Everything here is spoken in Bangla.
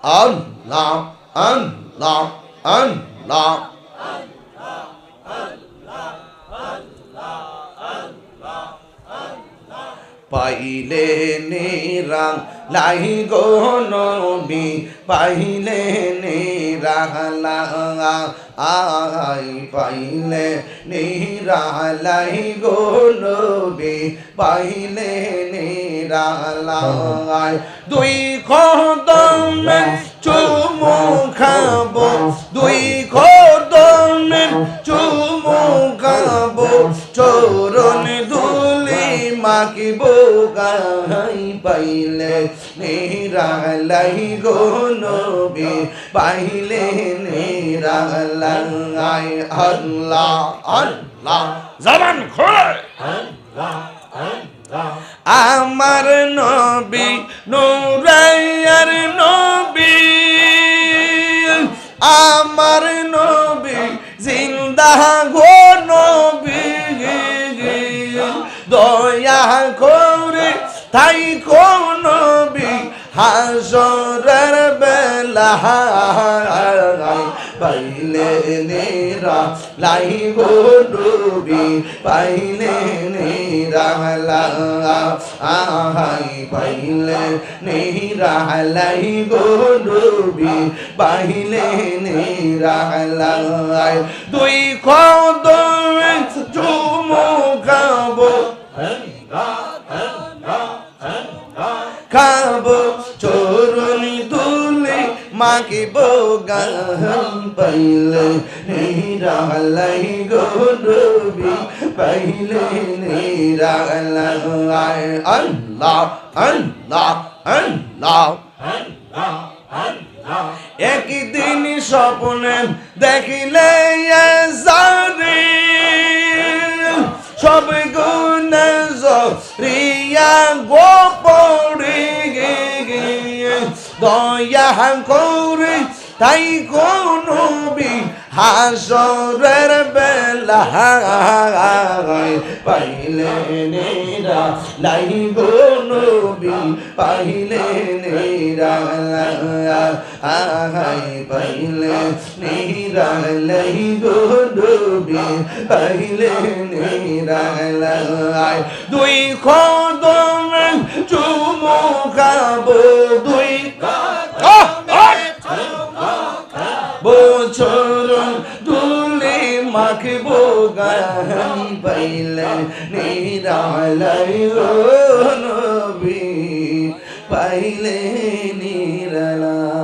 আল্লাহ আল্লাহ আল্লাহ পাইলে নিরা লাই গো নবী পাইলে নিরা আই পাইলে নিরা লাই গো নবী পাইলে নিরা লাই দুই কদমে চুমু খাবো দুই কদমে চুমু খাবো চরণ ধুলি মাকিব গাই পাইলে নিরালাই গো নবী পাইলে নিরালাই আল্লাহ আল্লাহ জবান খোলে আমার নবী নূরায়ার নবী আমার নবী জিন্দা গো নবী দয়া করে তাই কোন নবী হাসরের বেলা পাইলে নেরা লাই গো নবী পাইলে নেরা আহাই পাইলে নেরা লাই গো নবী পাইলে নেরা দুই কদমে চুমু খাবো খাবো চরণ দুলে মাকিব গান পাইলে নিরালাই গো নবী পাইলে নিরালাই আল্লাহ আল্লাহ আল্লাহ একদিন স্বপ্নে দেখিলে জানি সব গুণে রিয়া গোপরে দয়া করে তাই কোন নবী হাসরের বেলা পাইলে নেরা লাই গো নবী পাইলে নেরা আহাই পাইলে নেরা লাই গো নবী পাইলে নেরা দুই কদমে চুমু খাবো দুই বছর দুলে মাখব গান পাইলে নিরালাই গো নবী পাইলে নিরালা।